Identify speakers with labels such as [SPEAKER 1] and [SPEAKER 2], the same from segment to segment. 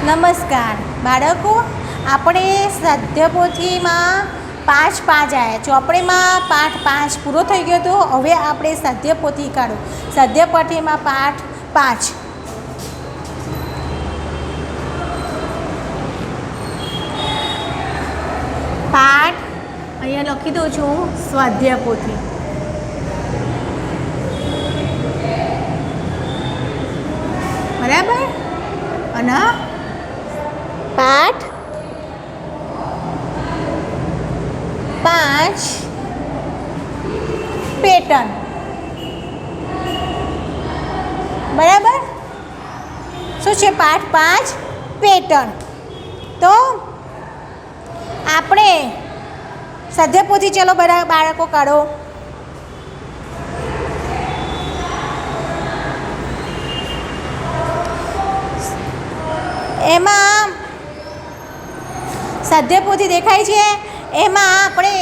[SPEAKER 1] નમસ્કાર બાળકો, આપણે સ્વાધ્યાયપોથીમાં 5 આવ્યા. ચોપડીમાં પાઠ 5 પૂરો થઈ ગયો હતો. હવે આપણે સ્વાધ્યાયપોથી કાઢો. સ્વાધ્યાયપોથીમાં પાઠ 5. પાઠ અહીંયા લખી દઉં છું, સ્વાધ્યાયપોથી. બરાબર. અને પાઠ 5 પેટર્ન. બરાબર. શું છે પાઠ 5 પેટર્ન? તો આપણે સ્વાધ્યાયપોથી ચલો બધા બાળકો કાઢો. એમાં સ્વાધ્યાયપોથી દેખાય છે. એમાં આપણે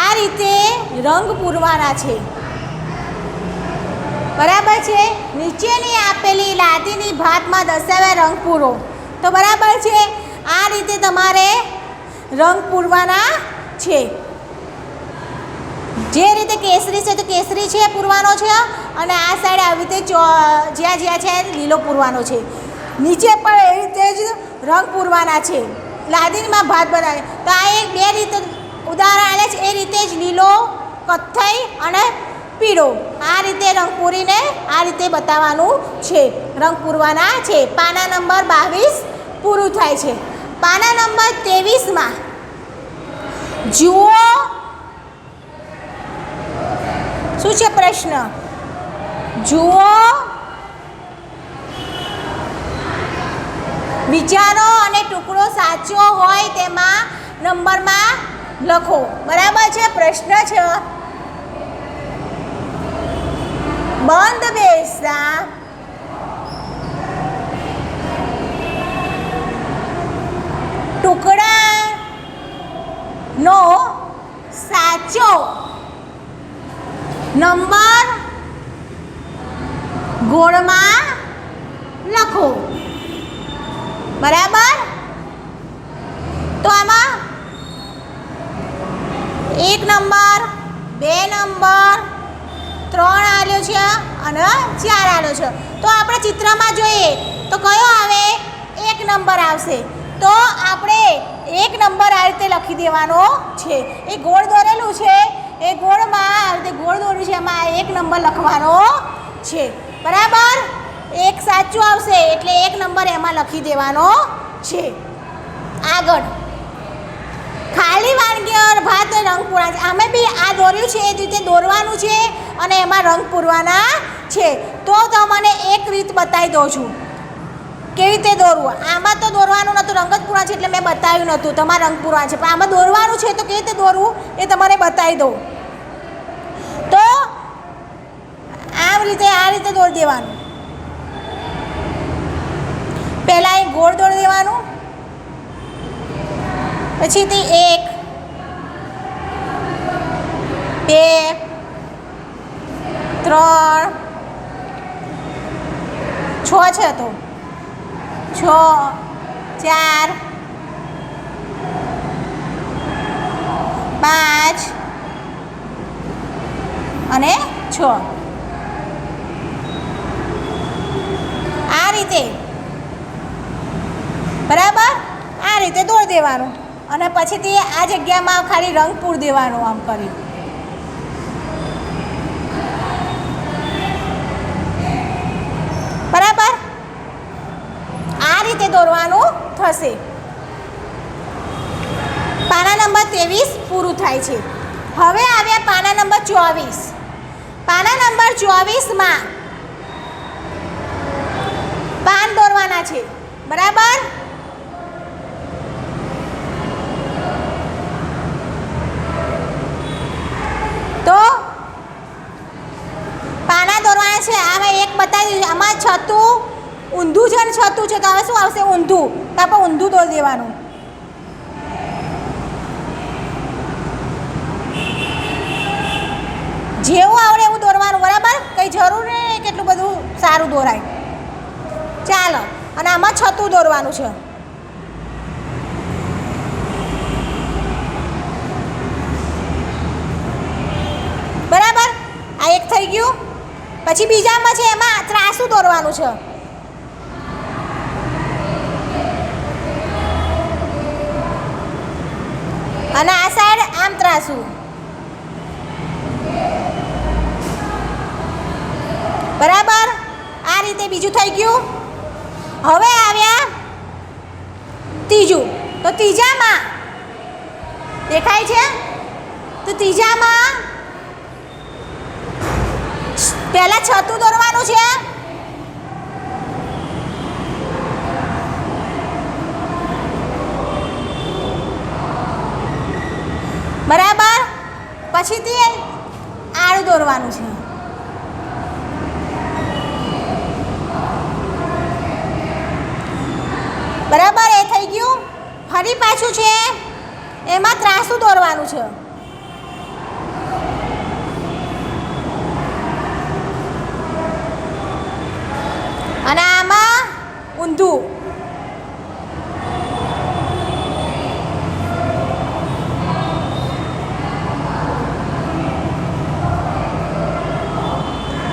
[SPEAKER 1] આ રીતે રંગ પૂરવાના છે. બરાબર છે. નીચેની આપેલી યાદીની ભાતમાં દર્શાવ્યા રંગ પૂરો. તો બરાબર છે, આ રીતે તમારે રંગ પૂરવાના છે. જે રીતે કેસરી છે તો કેસરી છે પૂરવાનો છે, અને આ સાઈડ આવી રીતે જ્યાં જ્યાં છે લીલો પૂરવાનો છે. નીચે પણ એ રીતે જ રંગ પૂરવાના છે. લાદીમાં ભાત બનાવે તો આ એક બે રીતે ઉદાહરણ આલે છે. એ રીતે જ લીલો, કથ્થઈ અને પીળો આ રીતે રંગ પૂરીને આ રીતે બતાવવાનું છે. રંગ પૂરવાના છે. પાના નંબર 22 પૂરું થાય છે. પાના નંબર 23માં જુઓ શું છે પ્રશ્ન? જુઓ, વિચારો અને ટુકડો સાચો હોય તેમાં નંબરમાં લખો. બરાબર છે. પ્રશ્ન છે, બંધ બેસતા ટુકડાનો સાચો નંબર ગોળમાં લખો. બરાબર. તો આમાં 1 નંબર, 2 નંબર, 3 આલ્યો છે અને 4 આલ્યો છે. તો આપણે ચિત્રમાં જોઈએ તો કયો આવે? 1 નંબર આવશે. તો આપણે 1 નંબર આ રીતે લખી દેવાનો છે. એ ગોળ દોરેલું છે, એ ગોળમાં આ રીતે ગોળ દોર્યું છે, એમાં 1 નંબર લખવાનો છે. બરાબર. એક સાચું આવશે એટલે 1 નંબર એમાં લખી દેવાનો છે. આગળ ખાલી વાનગીઓ ભાત રંગ પૂરવા છે. આમે બી આ દોર્યું છે એ રીતે દોરવાનું છે અને એમાં રંગ પૂરવાના છે. તો તમને એક રીત બતાવી દઉં છું કેવી રીતે દોરવું. આમાં તો દોરવાનું નહોતું, રંગ જ પૂરવા છે એટલે મેં બતાવ્યું નહોતું. તમારે રંગ પૂરવા છે, પણ આમાં દોરવાનું છે તો કેવી રીતે દોરવું એ તમારે બતાવી દઉં. તો આ રીતે દોરી દેવાનું. પહેલાં એક ગોળ દોરી દેવાનું, પછીથી 1, 2, 3, 6 છે તો 6, 4, 5 અને 6 આ રીતે. બરાબર. આ રીતે દોરી દેવાનું અને પછીથી આ જગ્યામાં ખાલી રંગ પૂર દેવાનો આમ કરી. બરાબર. આ રીતે દોરવાનું થશે. પાના નંબર 23 પૂરું થાય છે. હવે આવ્યા પાના નંબર 24. પાના નંબર 24માં પાન દોરવાના છે. બરાબર. તો પાના દોરવાના છે. આમાં એક બતાવી દીધું. આમાં છતું ઊંધું છે ને છતું છે, તો હવે શું આવશે? ઊંધું. તો આપણે ઊંધું દોરી દેવાનું. જેવું આવડે એવું દોરવાનું. બરાબર. કંઈ જરૂર નહીં કેટલું બધું સારું દોરાય. ચાલો અને આમાં છતું દોરવાનું છે. બરાબર, આ એક થઈ ગયું. પછી બીજામાં છે એમાં ત્રાસું દોરવાનું છે. અને આ સાઈડ આમ ત્રાસું. બરાબર, આ રીતે બીજું થઈ ગયું. હવે આવ્યા ત્રીજું. તો ત્રીજામાં દેખાય છે? તો ત્રીજામાં પહેલા છતું દોરવાનું છે. બરાબર, પછીથી આડું દોરવાનું છે. બરાબર, એ થઈ ગયું. ફરી પાછું છે એમાં ત્રાસું દોરવાનું છે. અને આમાં ઊંધું.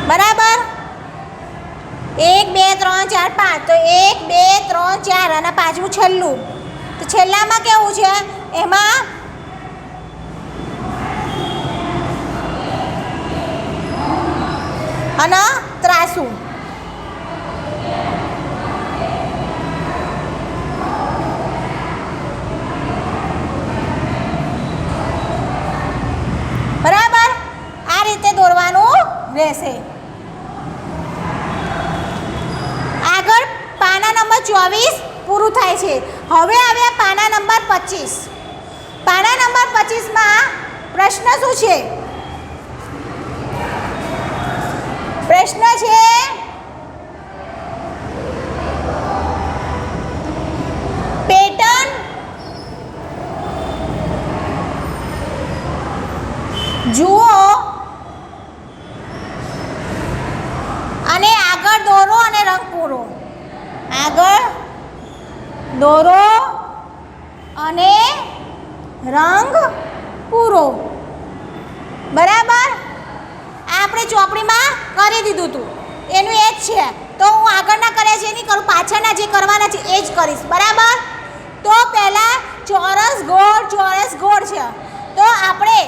[SPEAKER 1] બરાબર, 1 2 3 4 5. તો 1 2 3 4 અને પાંચમું છેલ્લું. તો છેલ્લામાં કેવું છે? એમાં અને ત્રાસું. બરાબર, આ રીતે દોરવાનું રહેશે. આગળ પાના નંબર 24 પૂરું થાય છે. હવે આવ્યા પાના નંબર 25. પાના નંબર 25માં પ્રશ્ન શું છે? પ્રશ્ન છે પેટર્ન જુઓ અને આગળ દોરો અને રંગ પૂરો. આગળ દોરો અને રંગ પૂરો. બરાબર, આપણે ચોપડીમાં કરી દીધું હતું એનું એ જ છે. તો હું આગળના કર્યા છે એ નહીં કરું, પાછળના જે કરવાના છે એ જ કરીશ. બરાબર, તો પહેલાં ચોરસ ગોળ છે. તો આપણે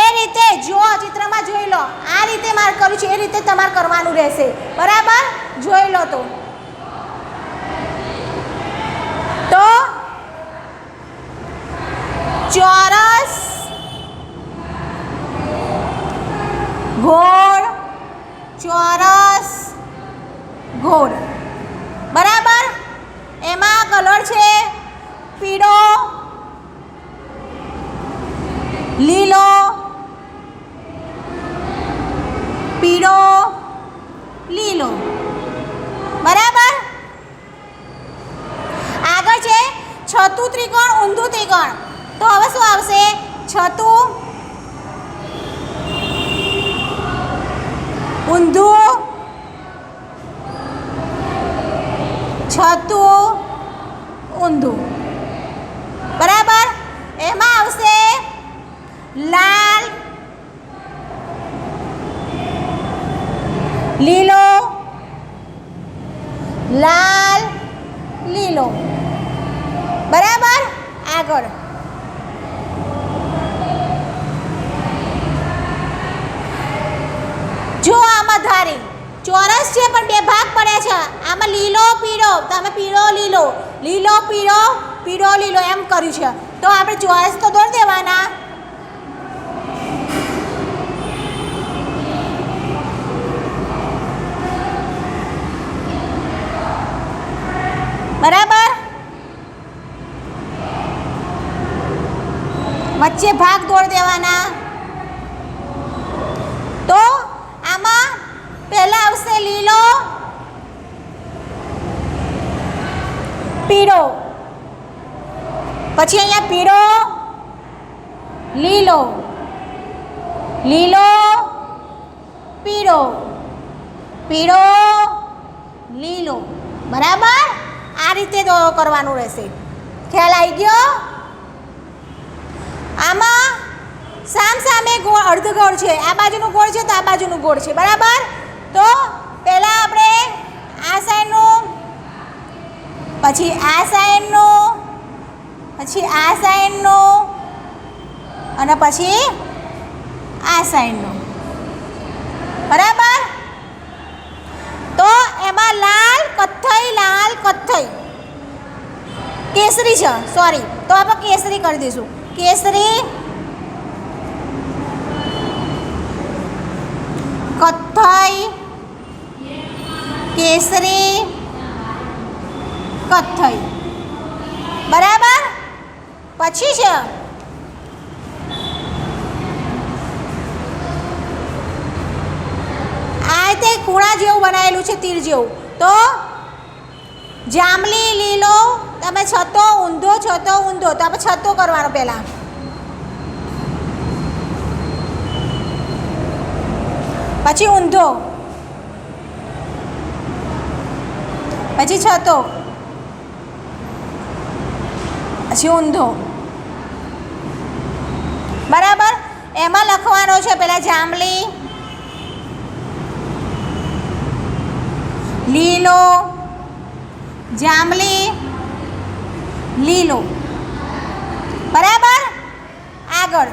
[SPEAKER 1] એ રીતે જો ચિત્રમાં જોઈ લો, આ રીતે મારે કર્યું છે એ રીતે તમારે કરવાનું રહેશે. બરાબર, જોઈ લો. તો ચોરસ ગોળ ચોરસ ગોળ. બરાબર, એમાં કલર છે પીળો, લીલો, પીળો, લીલો. બરાબર, આગળ છે છતું ત્રિકોણ, ઊંધું ત્રિકોણ. તો હવે શું આવશે? છતું, ઊંધું, છતું, ઊંધું. બરાબર, એમાં આવશે લાલ, લીલો, લાલ, લીલો. બરાબર, આગળ જો આમાં ધારી ચોરસ છે પણ બે ભાગ પડ્યા છે. આમાં લીલો પીળો, તમે પીળો લીલો, લીલો પીળો, પીળો લીલો એમ કર્યું છે. તો આપણે ચોરસ તો દોરી દેવાના. બરાબર, વચ્ચે ભાગ દોરી દેવાના. તો આમાં પહેલા આવશે લીલો, પીળો, પછી અહીંયા પીળો, લીલો, લીલો, પીળો, પીળો, લીલો. બરાબર, આ રીતે કરવાનું રહેશે. ખ્યાલ આવી ગયો? આમાં સામે ગોળ અર્ધગોળ છે, આ બાજુનું ગોળ છે તો આ બાજુનું ગોળ છે. બરાબર, તો પહેલાં આપણે આ સાઈડનું, પછી આ સાઈડનું, પછી આ સાઈડનું અને પછી આ સાઈડનું. બરાબર, તો એમાં લાલ કથ્થઈ કેસરી છે, સોરી, તો આપણે કેસરી કરી દઈશું. કેસરી, કથ્થઈ, કેસરી, કથ્થઈ. બરાબર, પછી છે આ રીતે ખૂણા જેવું બનાવેલું છે, તીર જેવું. તો જાંબલી, લીલો, તમે છતો ઊંધો, તો આપણે છતો કરવાનો પહેલાં. પછી ઊંધો, પછી છતો, પછી ઊંધો. બરાબર, એમાં લખવાનો છે પહેલાં જાંબલી, લીલો, જાંબલી, લીલો. બરાબર, આગળ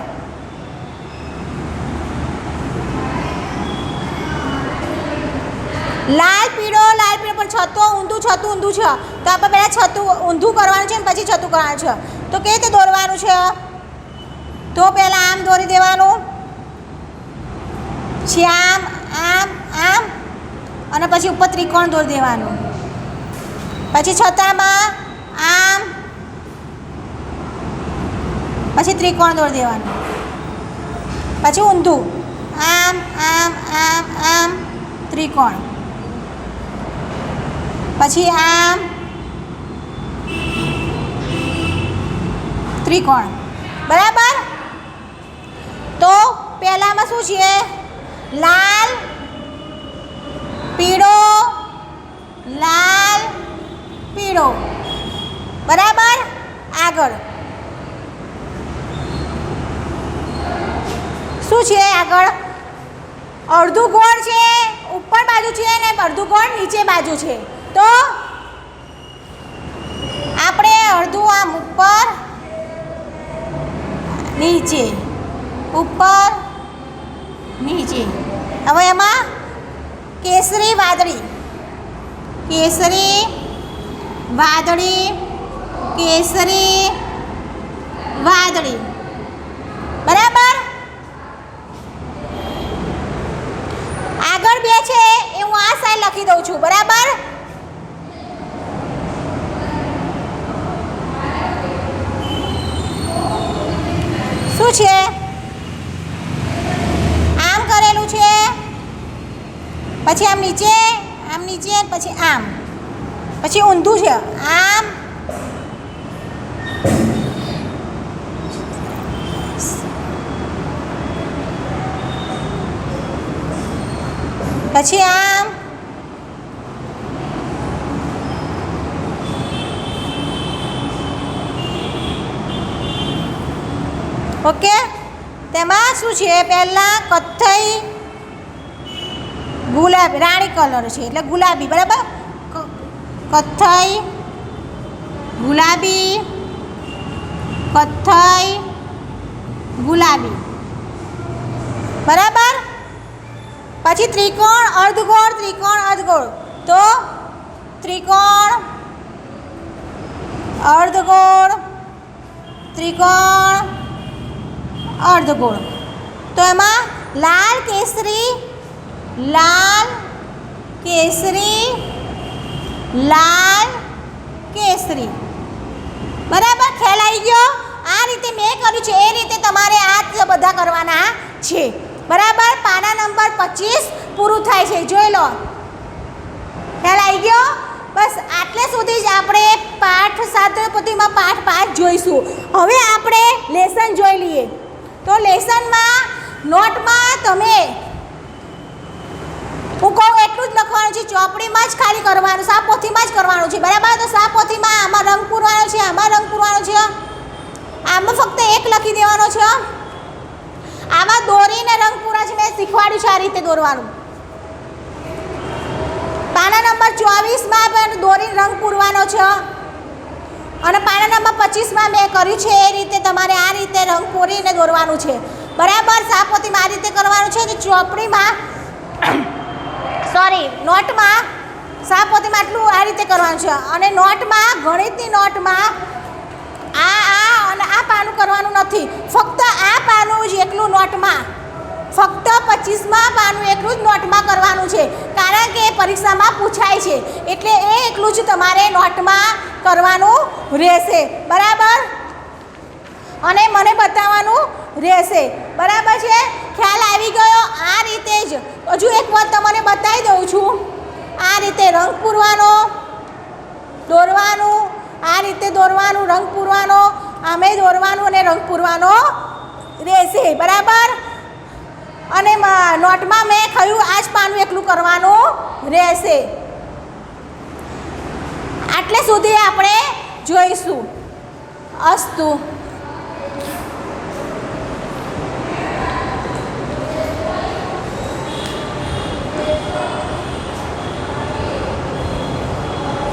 [SPEAKER 1] લાલ પીળો પણ છતું ઊંધું છે, તો આપણે પહેલાં છતું ઊંધું કરવાનું છે ને પછી છતું કરવાનું છે. તો કેવી રીતે દોરવાનું છે? તો પહેલાં આમ દોરી દેવાનું, પછી આમ અને પછી ઉપર ત્રિકોણ દોરી દેવાનું. પછી છતામાં આમ, પછી ત્રિકોણ દોરી દેવાનું. પછી ઊંધું આમ ત્રિકોણ, પછી આમ ત્રિકોણ. બરાબર, તો પહેલામાં શું છે? લાલ પીળો, લાલ પીળો. બરાબર, આગળ શું છે? આગળ અડધું ગોળ છે, ઉપર બાજુ છે ને અડધું ગોળ નીચે બાજુ છે. તો આપણે અડધું આમ ઉપર નીચે, ઉપર નીચે. હવે એમાં કેસરી વાદળી, કેસરી વાદળી, કેસરી વાદળી. બરાબર, આગળ બે છે એ હું આ સાઈડ લખી દઉં છું. બરાબર, શું છે? આમ કરેલું છે, પછી આમ નીચે, પછી આમ, પછી ઊંધું છે, આમ, પછી આમ, ઓકે. તેમાં શું છે? પહેલાં કથ્થઈ, ગુલાબી, રાણી કલર છે એટલે ગુલાબી. બરાબર, કથ્થઈ, ગુલાબી, કથ્થઈ, ગુલાબી. બરાબર, પછી ત્રિકોણ, અર્ધગોળ, ત્રિકોણ, અર્ધગોળ. તો ત્રિકોણ, અર્ધગોળ, ત્રિકોણ, અર્ધગોળ. તો એમાં લાલ કેસરી, લાલ કેસરી, લાલ કેસરી. બરાબર, ખ્યાલ આવી ગયો? આ રીતે મેં કર્યું છે એ રીતે તમારે આ બધા કરવાના છે. બરાબર, પાના નંબર 25 પૂરું થાય છે, જોઈ લો. ખ્યાલ આવી ગયો? બસ આટલે સુધી જ આપણે પાઠ 7 પોથીમાં પાઠ 5 જોઈશું. હવે આપણે લેસન જોઈ લઈએ. તો લેસનમાં નોટમાં તમે હું કહું એટલું જ લખવાનું છે, પછી ચોપડીમાં જ ખાલી કરવાનું, સાપોથીમાં જ કરવાનું છે, બરાબર. તો સાપોથીમાં આમાં રંગ પૂરવાનો છે, આમાં રંગ પૂરવાનો છે, આમાં ફક્ત એક લખી દેવાનો છે, આમાં દોરીને રંગ પૂરા છે, મેં શીખવાડ્યું છે આ રીતે દોરવાનું. પાના નંબર 24માં પણ દોરીને રંગ પૂરવાનો છે અને પાના નંબર 25માં મેં કર્યું છે એ રીતે તમારે આ રીતે રંગ પૂરીને દોરવાનું છે, બરાબર. સાપોથીમાં આ રીતે કરવાનું છે. તો ચોપડીમાં નોટમાં સાપોથીમાં આટલું આ રીતે કરવાનું છે અને નોટમાં ગણિતની નોટમાં આ અને આ પાનું કરવાનું નથી, ફક્ત આ પાનું જ એકલું નોટમાં, ફક્ત 25માં પાનું એકલું જ નોટમાં કરવાનું છે, કારણ કે પરીક્ષામાં પૂછાય છે એટલે એ એકલું જ તમારે નોટમાં કરવાનું રહેશે, બરાબર. અને મને બતાવવાનું રહેશે, બરાબર છે. ખ્યાલ આવી ગયો. આ રીતે જ હજુ એક વાત તમને બતાવી દઉં છું. આ રીતે રંગ પૂરવાનો, દોરવાનું, આ રીતે દોરવાનું, રંગ પૂરવાનો, આમે દોરવાનું અને રંગ પૂરવાનો રહેશે, બરાબર. અને નોટમાં મેં કહ્યું આ જ પાનું એકલું કરવાનું રહેશે. આટલે સુધી આપણે જોઈશું. અસ્તુ.